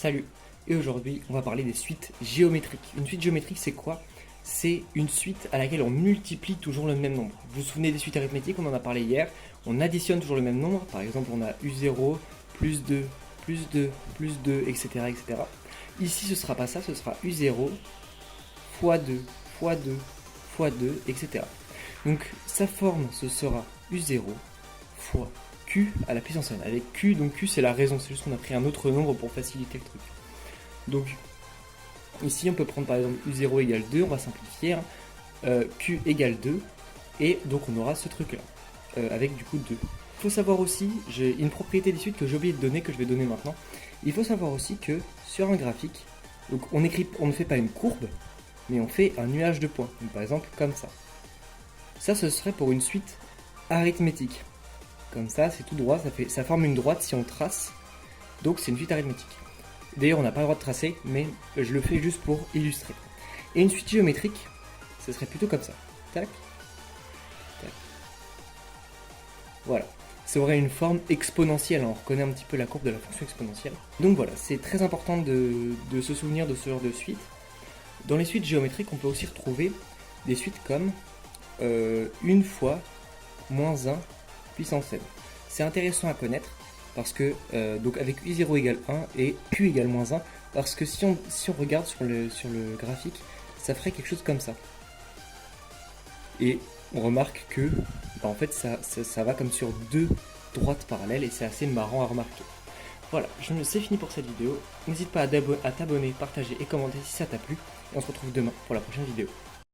Salut. Et aujourd'hui, on va parler des suites géométriques. Une suite géométrique, c'est quoi? C'est une suite à laquelle on multiplie toujours le même nombre. Vous vous souvenez des suites arithmétiques, on en a parlé hier. On additionne toujours le même nombre. Par exemple, on a U0, plus 2, plus 2, plus 2, etc. etc. Ici, ce sera pas ça, ce sera U0, fois 2, fois 2, fois 2, etc. Donc, sa forme, ce sera U0 fois Q à la puissance n. Avec Q, donc Q c'est la raison, c'est juste qu'on a pris un autre nombre pour faciliter le truc. Donc, ici on peut prendre par exemple U0 égale 2, on va simplifier, Q égale 2, et donc on aura ce truc là, avec du coup 2. Il faut savoir aussi, j'ai une propriété des suites que j'ai oublié de donner, que je vais donner maintenant. Il faut savoir aussi que sur un graphique, donc on ne fait pas une courbe, mais on fait un nuage de points, donc par exemple comme ça. Ça, ce serait pour une suite arithmétique. Comme ça, c'est tout droit, ça forme une droite si on trace, donc c'est une suite arithmétique. D'ailleurs, on n'a pas le droit de tracer, mais je le fais juste pour illustrer. Et une suite géométrique, ce serait plutôt comme ça. Tac, tac. Voilà. Ça aurait une forme exponentielle, on reconnaît un petit peu la courbe de la fonction exponentielle. Donc voilà, c'est très important de se souvenir de ce genre de suite. Dans les suites géométriques, on peut aussi retrouver des suites comme 1 fois moins 1 puissance n. C'est intéressant à connaître parce que donc avec U0 égale 1 et Q égale moins 1, parce que si on regarde sur le graphique, ça ferait quelque chose comme ça. Et on remarque que en fait ça va comme sur deux droites parallèles et c'est assez marrant à remarquer. Voilà, c'est fini pour cette vidéo. N'hésite pas à t'abonner, partager et commenter si ça t'a plu. Et on se retrouve demain pour la prochaine vidéo.